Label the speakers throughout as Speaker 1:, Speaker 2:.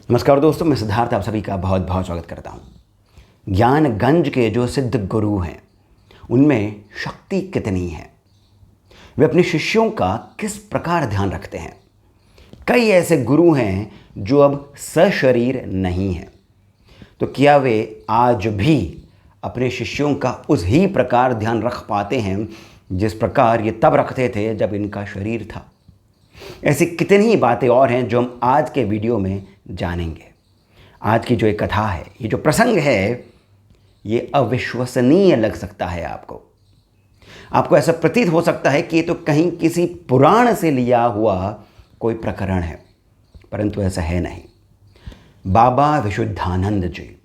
Speaker 1: नमस्कार दोस्तों, मैं सिद्धार्थ आप सभी का बहुत बहुत स्वागत करता हूँ। ज्ञानगंज के जो सिद्ध गुरु हैं उनमें शक्ति कितनी है, वे अपने शिष्यों का किस प्रकार ध्यान रखते हैं। कई ऐसे गुरु हैं जो अब सशरीर नहीं हैं, तो क्या वे आज भी अपने शिष्यों का उस ही प्रकार ध्यान रख पाते हैं जिस प्रकार ये तब रखते थे जब इनका शरीर था। ऐसी कितनी ही बातें और हैं जो हम आज के वीडियो में जानेंगे। आज की जो एक कथा है, ये जो प्रसंग है, ये अविश्वसनीय लग सकता है आपको ऐसा प्रतीत हो सकता है कि ये तो कहीं किसी पुराण से लिया हुआ कोई प्रकरण है, परंतु ऐसा है नहीं। बाबा विशुद्धानंद जी,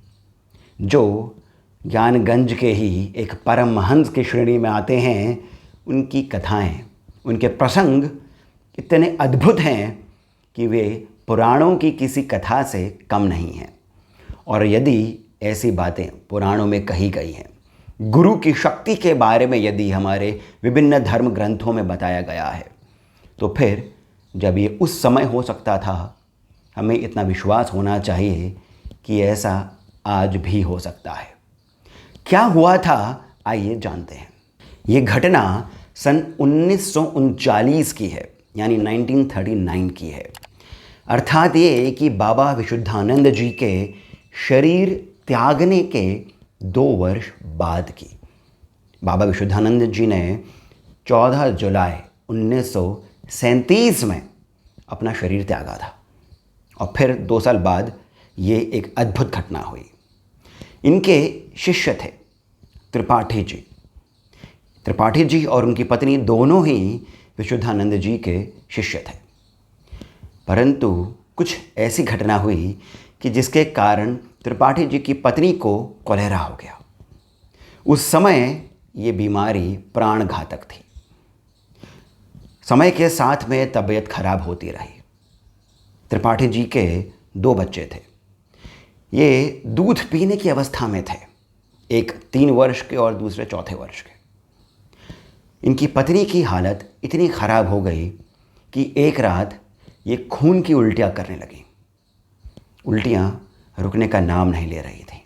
Speaker 1: जो ज्ञानगंज के ही एक परमहंस की श्रेणी में आते हैं, उनकी कथाएं, उनके प्रसंग इतने अद्भुत हैं कि वे पुराणों की किसी कथा से कम नहीं हैं। और यदि ऐसी बातें पुराणों में कही गई हैं, गुरु की शक्ति के बारे में यदि हमारे विभिन्न धर्म ग्रंथों में बताया गया है, तो फिर जब ये उस समय हो सकता था, हमें इतना विश्वास होना चाहिए कि ऐसा आज भी हो सकता है। क्या हुआ था, आइए जानते हैं। ये घटना सन 1939 की है, यानी 1939 की है। अर्थात ये कि बाबा विशुद्धानंद जी के शरीर त्यागने के 2 वर्ष बाद की। बाबा विशुद्धानंद जी ने 14 जुलाई 1937 में अपना शरीर त्यागा था, और फिर 2 साल बाद ये एक अद्भुत घटना हुई। इनके शिष्य थे त्रिपाठी जी और उनकी पत्नी दोनों ही विशुद्धानंद जी के शिष्य थे। परंतु कुछ ऐसी घटना हुई कि जिसके कारण त्रिपाठी जी की पत्नी को कोलेरा हो गया। उस समय ये बीमारी प्राण घातक थी। समय के साथ में तबीयत खराब होती रही। त्रिपाठी जी के 2 बच्चे थे। ये दूध पीने की अवस्था में थे, एक 3 वर्ष के और दूसरे 4 वर्ष के। इनकी पत्नी की हालत इतनी ख़राब हो गई कि एक रात ये खून की उल्टियाँ करने लगी। उल्टियाँ रुकने का नाम नहीं ले रही थी,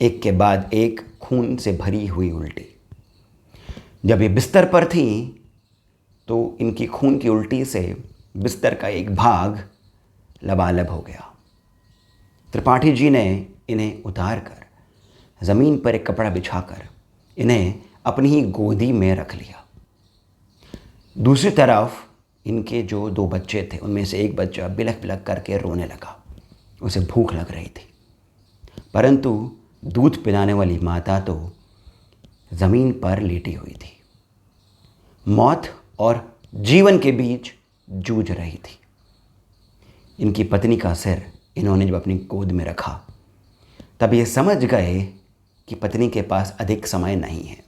Speaker 1: एक के बाद एक खून से भरी हुई उल्टी। जब ये बिस्तर पर थी तो इनकी खून की उल्टी से बिस्तर का एक भाग लबालब हो गया। त्रिपाठी जी ने इन्हें उतार कर ज़मीन पर एक कपड़ा बिछाकर इन्हें अपनी ही गोदी में रख लिया। दूसरी तरफ इनके जो 2 बच्चे थे, उनमें से एक बच्चा बिलख बिलख करके रोने लगा। उसे भूख लग रही थी, परंतु दूध पिलाने वाली माता तो ज़मीन पर लेटी हुई थी, मौत और जीवन के बीच जूझ रही थी। इनकी पत्नी का सिर इन्होंने जब अपनी गोद में रखा, तब ये समझ गए कि पत्नी के पास अधिक समय नहीं है।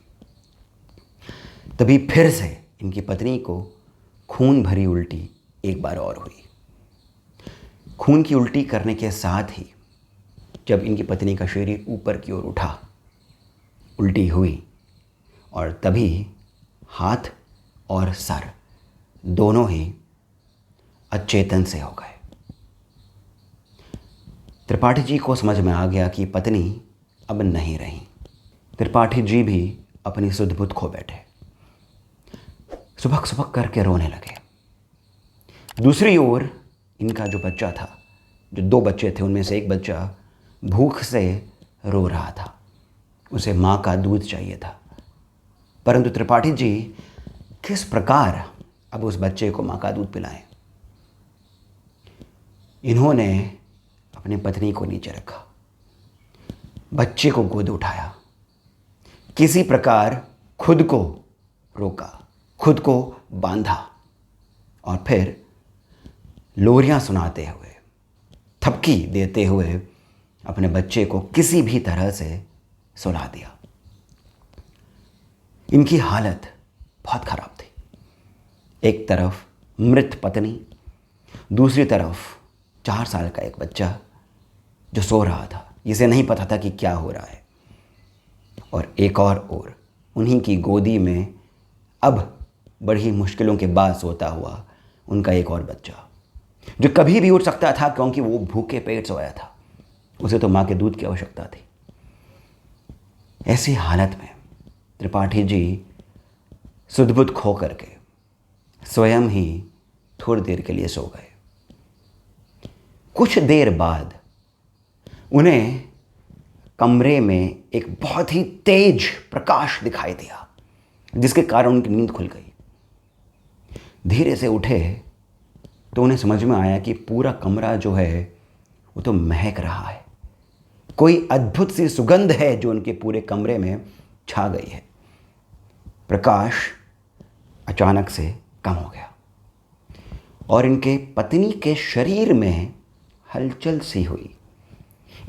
Speaker 1: तभी फिर से इनकी पत्नी को खून भरी उल्टी एक बार और हुई। खून की उल्टी करने के साथ ही जब इनकी पत्नी का शरीर ऊपर की ओर उठा, उल्टी हुई, और तभी हाथ और सर दोनों ही अचेतन से हो गए। त्रिपाठी जी को समझ में आ गया कि पत्नी अब नहीं रही। त्रिपाठी जी भी अपनी सुध-बुध खो बैठे, सुबह सुबह करके रोने लगे। दूसरी ओर इनका जो बच्चा था, जो 2 बच्चे थे, उनमें से एक बच्चा भूख से रो रहा था। उसे माँ का दूध चाहिए था, परंतु त्रिपाठी जी किस प्रकार अब उस बच्चे को माँ का दूध पिलाएं। इन्होंने अपनी पत्नी को नीचे रखा, बच्चे को गोद उठाया, किसी प्रकार खुद को रोका, खुद को बांधा, और फिर लोरियां सुनाते हुए, थपकी देते हुए अपने बच्चे को किसी भी तरह से सुला दिया। इनकी हालत बहुत खराब थी। एक तरफ मृत पत्नी, दूसरी तरफ 4 साल का एक बच्चा जो सो रहा था, जिसे नहीं पता था कि क्या हो रहा है, और एक और ओर उन्हीं की गोदी में अब बड़ी मुश्किलों के बाद सोता हुआ उनका एक और बच्चा। जो कभी भी उठ सकता था क्योंकि वो भूखे पेट सोया था, उसे तो माँ के दूध की आवश्यकता थी। ऐसी हालत में त्रिपाठी जी सुध-बुध खो करके स्वयं ही थोड़ी देर के लिए सो गए। कुछ देर बाद उन्हें कमरे में एक बहुत ही तेज प्रकाश दिखाई दिया, जिसके कारण उनकी नींद खुल गई। धीरे से उठे तो उन्हें समझ में आया कि पूरा कमरा जो है वो तो महक रहा है। कोई अद्भुत सी सुगंध है जो उनके पूरे कमरे में छा गई है। प्रकाश अचानक से कम हो गया और इनके पत्नी के शरीर में हलचल सी हुई।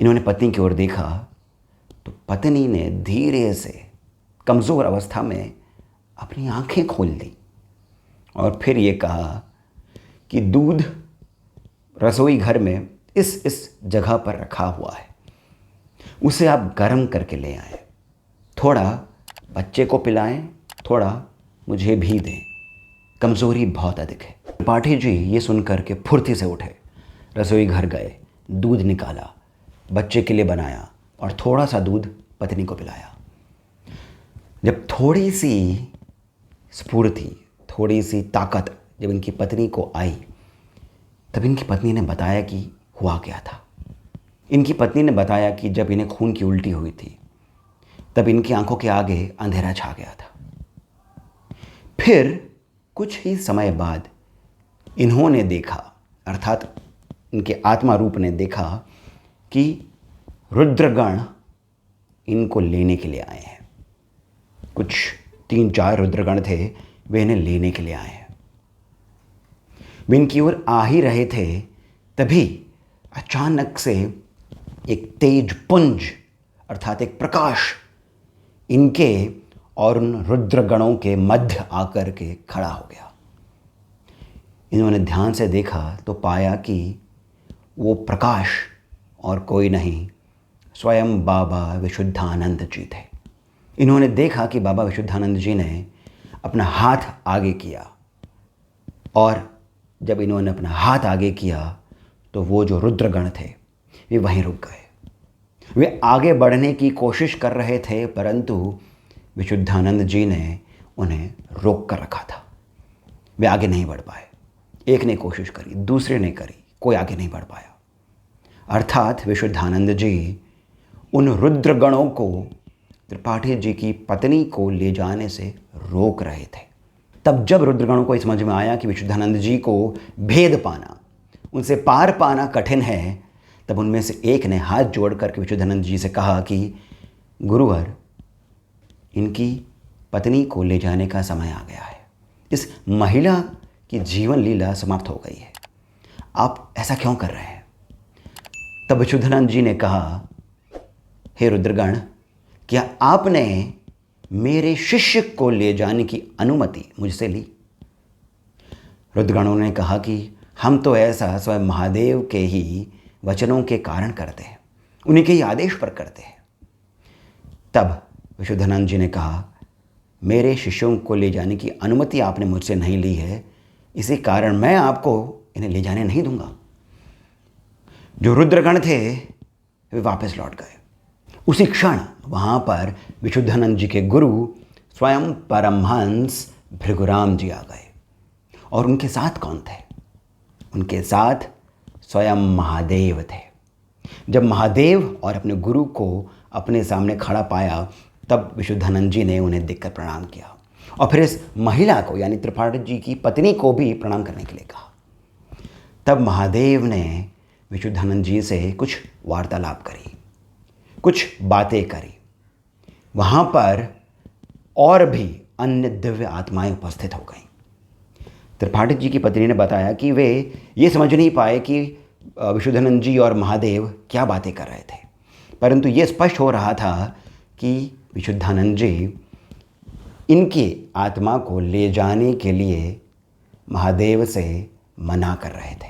Speaker 1: इन्होंने पत्नी की ओर देखा तो पत्नी ने धीरे से कमज़ोर अवस्था में अपनी आंखें खोल दी और फिर ये कहा कि दूध रसोई घर में इस जगह पर रखा हुआ है, उसे आप गर्म करके ले आएं। थोड़ा बच्चे को पिलाएं, थोड़ा मुझे भी दें, कमज़ोरी बहुत अधिक है। त्रिपाठी जी ये सुनकर के फुर्ती से उठे, रसोई घर गए, दूध निकाला, बच्चे के लिए बनाया और थोड़ा सा दूध पत्नी को पिलाया। जब थोड़ी सी स्फूर्ति, थोड़ी सी ताकत जब इनकी पत्नी को आई, तब इनकी पत्नी ने बताया कि हुआ क्या था। इनकी पत्नी ने बताया कि जब इन्हें खून की उल्टी हुई थी तब इनकी आंखों के आगे अंधेरा छा गया था। फिर कुछ ही समय बाद इन्होंने देखा, अर्थात इनके आत्मा रूप ने देखा कि रुद्रगण इनको लेने के लिए आए हैं। कुछ 3-4 रुद्रगण थे, वे इन्हें लेने के लिए आए हैं। वे इनकी ओर आ ही रहे थे, तभी अचानक से एक तेज पुंज अर्थात एक प्रकाश इनके और उन रुद्रगणों के मध्य आकर के खड़ा हो गया। इन्होंने ध्यान से देखा तो पाया कि वो प्रकाश और कोई नहीं, स्वयं बाबा विशुद्धानंद जी थे। इन्होंने देखा कि बाबा विशुद्धानंद जी ने अपना हाथ आगे किया और जब इन्होंने अपना हाथ आगे किया तो वो जो रुद्रगण थे वे वहीं रुक गए। वे आगे बढ़ने की कोशिश कर रहे थे, परंतु विशुद्धानंद जी ने उन्हें रोक कर रखा था। वे आगे नहीं बढ़ पाए। एक ने कोशिश करी, दूसरे ने करी, कोई आगे नहीं बढ़ पाया। अर्थात विशुद्धानंद जी उन रुद्रगणों को त्रिपाठी जी की पत्नी को ले जाने से रोक रहे थे। तब जब रुद्रगणों को समझ में आया कि विशुद्धानंद जी को भेद पाना, उनसे पार पाना कठिन है, तब उनमें से एक ने हाथ जोड़ करके विशुद्धानंद जी से कहा कि गुरुवर, इनकी पत्नी को ले जाने का समय आ गया है। इस महिला की जीवन लीला समाप्त हो गई है, आप ऐसा क्यों कर रहे हैं? तब विशुद्धानंद जी ने कहा, हे रुद्रगण, क्या आपने मेरे शिष्य को ले जाने की अनुमति मुझसे ली? रुद्रगणों ने कहा कि हम तो ऐसा स्वयं महादेव के ही वचनों के कारण करते हैं, उन्हीं के ही आदेश पर करते हैं। तब विशुद्धानंद जी ने कहा, मेरे शिष्यों को ले जाने की अनुमति आपने मुझसे नहीं ली है, इसी कारण मैं आपको इन्हें ले जाने नहीं दूंगा। जो रुद्रगण थे वे वापस लौट गए। उसी क्षण वहाँ पर विशुद्धानंद जी के गुरु स्वयं परमहंस भृगुराम जी आ गए। और उनके साथ कौन थे? उनके साथ स्वयं महादेव थे। जब महादेव और अपने गुरु को अपने सामने खड़ा पाया, तब विशुद्धानंद जी ने उन्हें देखकर प्रणाम किया और फिर इस महिला को यानी त्रिपाठी जी की पत्नी को भी प्रणाम करने के लिए कहा। तब महादेव ने विशुद्धानंद जी से कुछ वार्तालाप करी, कुछ बातें करी। वहाँ पर और भी अन्य दिव्य आत्माएं उपस्थित हो गईं। त्रिपाठी जी की पत्नी ने बताया कि वे ये समझ नहीं पाए कि विशुद्धानंद जी और महादेव क्या बातें कर रहे थे, परंतु ये स्पष्ट हो रहा था कि विशुद्धानंद जी इनकी आत्मा को ले जाने के लिए महादेव से मना कर रहे थे।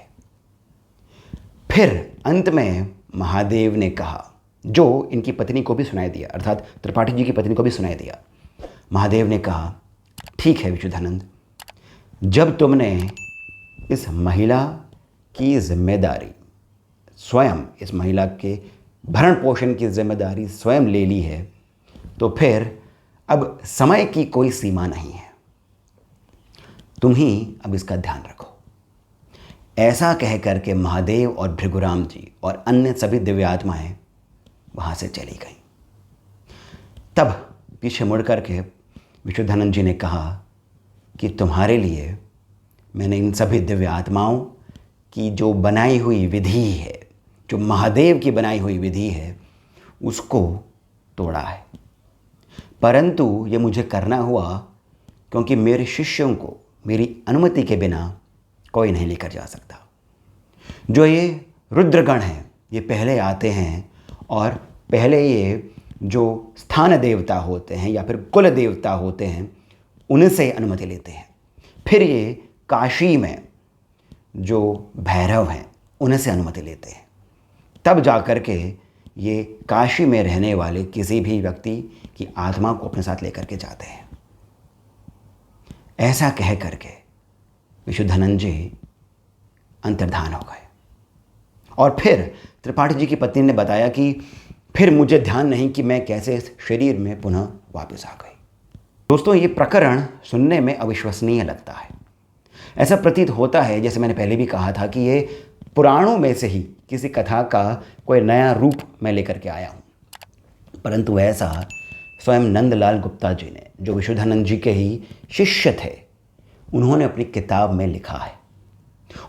Speaker 1: फिर अंत में महादेव ने कहा, जो इनकी पत्नी को भी सुनाई दिया, अर्थात त्रिपाठी जी की पत्नी को भी सुनाई दिया। महादेव ने कहा, ठीक है विशुद्धानंद, जब तुमने इस महिला की जिम्मेदारी स्वयं, इस महिला के भरण पोषण की जिम्मेदारी स्वयं ले ली है, तो फिर अब समय की कोई सीमा नहीं है। तुम ही अब इसका ध्यान रखो। ऐसा कह करके महादेव और भृगुराम जी और अन्य सभी दिव्य आत्माएं वहाँ से चली गईं। तब पीछे मुड़ करके विशुद्धानंद जी ने कहा कि तुम्हारे लिए मैंने इन सभी दिव्य आत्माओं की जो बनाई हुई विधि है, जो महादेव की बनाई हुई विधि है, उसको तोड़ा है। परंतु ये मुझे करना हुआ क्योंकि मेरे शिष्यों को मेरी अनुमति के बिना कोई नहीं लेकर जा सकता। जो ये रुद्रगण हैं, ये पहले आते हैं और पहले ये जो स्थान देवता होते हैं या फिर कुल देवता होते हैं, उनसे अनुमति लेते हैं। फिर ये काशी में जो भैरव हैं, उनसे अनुमति लेते हैं। तब जा कर के ये काशी में रहने वाले किसी भी व्यक्ति की आत्मा को अपने साथ लेकर के जाते हैं। ऐसा कह करके विशुद्धानंद जी अंतर्धान हो गए। और फिर त्रिपाठी जी की पत्नी ने बताया कि फिर मुझे ध्यान नहीं कि मैं कैसे इस शरीर में पुनः वापस आ गई। दोस्तों, ये प्रकरण सुनने में अविश्वसनीय लगता है। ऐसा प्रतीत होता है, जैसे मैंने पहले भी कहा था, कि ये पुराणों में से ही किसी कथा का कोई नया रूप मैं लेकर के आया हूँ। परंतु ऐसा स्वयं नंदलाल गुप्ता जी ने, जो विशुद्धानंद जी के ही शिष्य थे, उन्होंने अपनी किताब में लिखा है।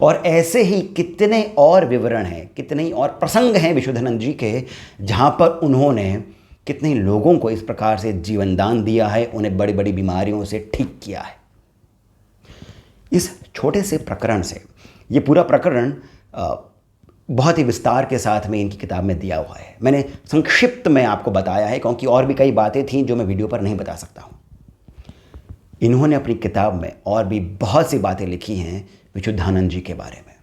Speaker 1: और ऐसे ही कितने और विवरण हैं, कितने ही और प्रसंग हैं विशुद्धानंद जी के, जहाँ पर उन्होंने कितने लोगों को इस प्रकार से जीवन दान दिया है, उन्हें बड़ी बड़ी बीमारियों से ठीक किया है। इस छोटे से प्रकरण से, ये पूरा प्रकरण बहुत ही विस्तार के साथ में इनकी किताब में दिया हुआ है। मैंने संक्षिप्त में आपको बताया है, क्योंकि और भी कई बातें थीं जो मैं वीडियो पर नहीं बता सकता हूँ। इन्होंने अपनी किताब में और भी बहुत सी बातें लिखी हैं विशुद्धानंद जी के बारे में।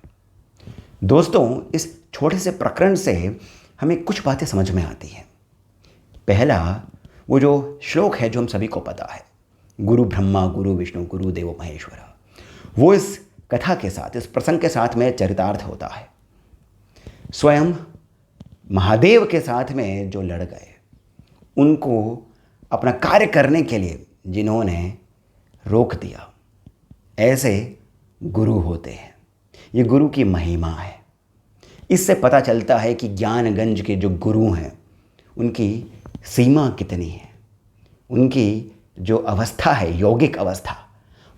Speaker 1: दोस्तों, इस छोटे से प्रकरण से हमें कुछ बातें समझ में आती हैं। पहला, वो जो श्लोक है जो हम सभी को पता है, गुरु ब्रह्मा गुरु विष्णु गुरु देवो महेश्वरा, वो इस कथा के साथ, इस प्रसंग के साथ में चरितार्थ होता है। स्वयं महादेव के साथ में जो लड़ गए, उनको अपना कार्य करने के लिए जिन्होंने रोक दिया, ऐसे गुरु होते हैं। ये गुरु की महिमा है। इससे पता चलता है कि ज्ञानगंज के जो गुरु हैं, उनकी सीमा कितनी है, उनकी जो अवस्था है, यौगिक अवस्था,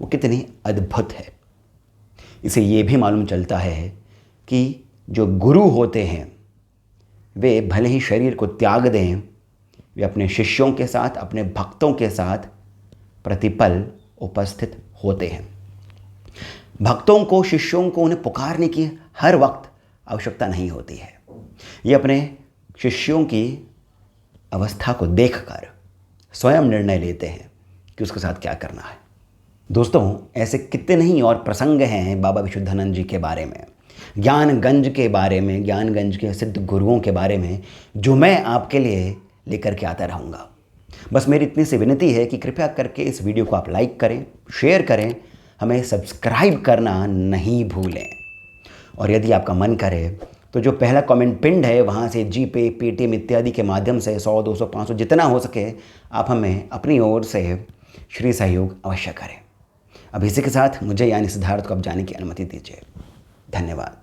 Speaker 1: वो कितनी अद्भुत है। इसे ये भी मालूम चलता है कि जो गुरु होते हैं, वे भले ही शरीर को त्याग दें, वे अपने शिष्यों के साथ, अपने भक्तों के साथ प्रतिपल उपस्थित होते हैं। भक्तों को, शिष्यों को उन्हें पुकारने की हर वक्त आवश्यकता नहीं होती है। ये अपने शिष्यों की अवस्था को देखकर स्वयं निर्णय लेते हैं कि उसके साथ क्या करना है। दोस्तों, ऐसे कितने ही और प्रसंग हैं बाबा विशुद्धानंद जी के बारे में, ज्ञानगंज के बारे में, ज्ञानगंज के सिद्ध गुरुओं के बारे में, जो मैं आपके लिए लेकर के आता रहूँगा। बस मेरी इतनी सी विनती है कि कृपया करके इस वीडियो को आप लाइक करें, शेयर करें, हमें सब्सक्राइब करना नहीं भूलें। और यदि आपका मन करे तो जो पहला कमेंट पिंड है, वहाँ से जीपे, पेटीएम इत्यादि के माध्यम से 100, 200, 500 जितना हो सके आप हमें अपनी ओर से श्री सहयोग अवश्य करें। अब इसी के साथ मुझे यानी सिद्धार्थ को अब जाने की अनुमति दीजिए। धन्यवाद।